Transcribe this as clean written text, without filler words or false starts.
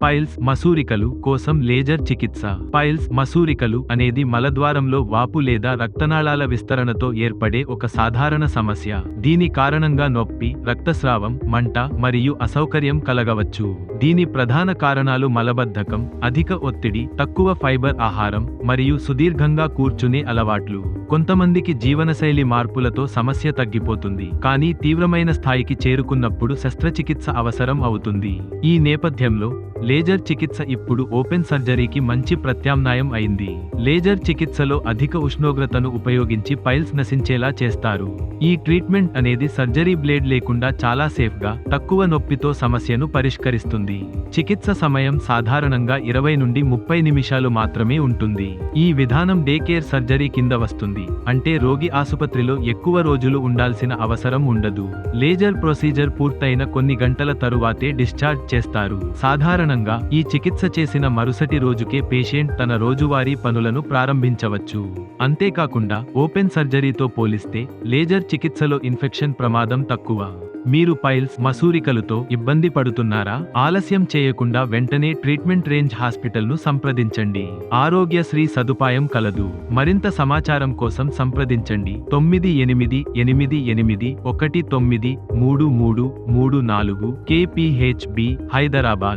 Piles మసూరికలు కోసం laser చికిత్స. Piles మసూరికలు అనేది మలద్వారంలో వాపు లేదా రక్తనాళాల విస్తరణతో ఏర్పడే ఒక సాధారణ సమస్య. దీని కారణంగా నొప్పి, రక్తస్రావం, మంట మరియు అసౌకర్యం కలగవచ్చు. దీని ప్రధాన కారణాలు మలబద్ధకం, అధిక ఒత్తిడి, తక్కువ ఫైబర్ ఆహారం, మరియు సుదీర్ఘంగా కూర్చునే అలవాట్లు. కొంతమందికి జీవనశైలి మార్పులతో సమస్య తగ్గిపోతుంది, కానీ తీవ్రమైన స్థాయికి చేరుకున్నప్పుడు శస్త్రచికిత్స అవసరం అవుతుంది. ఈ నేపథ్యంలో లేజర్ చికిత్స ఇప్పుడు ఓపెన్ సర్జరీకి మంచి ప్రత్యామ్నాయం అయింది. లేజర్ చికిత్సలో అధిక ఉష్ణోగ్రతను ఉపయోగించి పైల్స్ నశించేలా చేస్తారు. ఈ ట్రీట్మెంట్ అనేది సర్జరీ బ్లేడ్ లేకుండా చాలా సేఫ్గా, తక్కువ నొప్పితో సమస్యను పరిష్కరిస్తుంది. చికిత్స సమయం సాధారణంగా 20 నుండి 30 నిమిషాలు మాత్రమే ఉంటుంది. ఈ విధానం డే కేర్ సర్జరీ కింద వస్తుంది, అంటే రోగి ఆసుపత్రిలో ఎక్కువ రోజులు ఉండాల్సిన అవసరం ఉండదు. లేజర్ ప్రొసీజర్ పూర్తయిన కొన్ని గంటల తరువాతే డిశ్చార్జ్ చేస్తారు. సాధారణంగా ఈ చికిత్స చేసిన మరుసటి రోజుకే పేషెంట్ తన రోజువారీ పనులను ప్రారంభించవచ్చు. అంతేకాకుండా ఓపెన్ సర్జరీతో పోలిస్తే లేజర్ చికిత్సలో ఇన్ఫెక్షన్ ప్రమాదం తక్కువ. మీరు పైల్స్ మసూరికలతో ఇబ్బంది పడుతున్నారా? ఆలస్యం చేయకుండా వెంటనే ట్రీట్మెంట్ రేంజ్ హాస్పిటల్ను సంప్రదించండి. ఆరోగ్యశ్రీ సదుపాయం కలదు. మరింత సమాచారం కోసం సంప్రదించండి 9888193334 KPHB, హైదరాబాద్.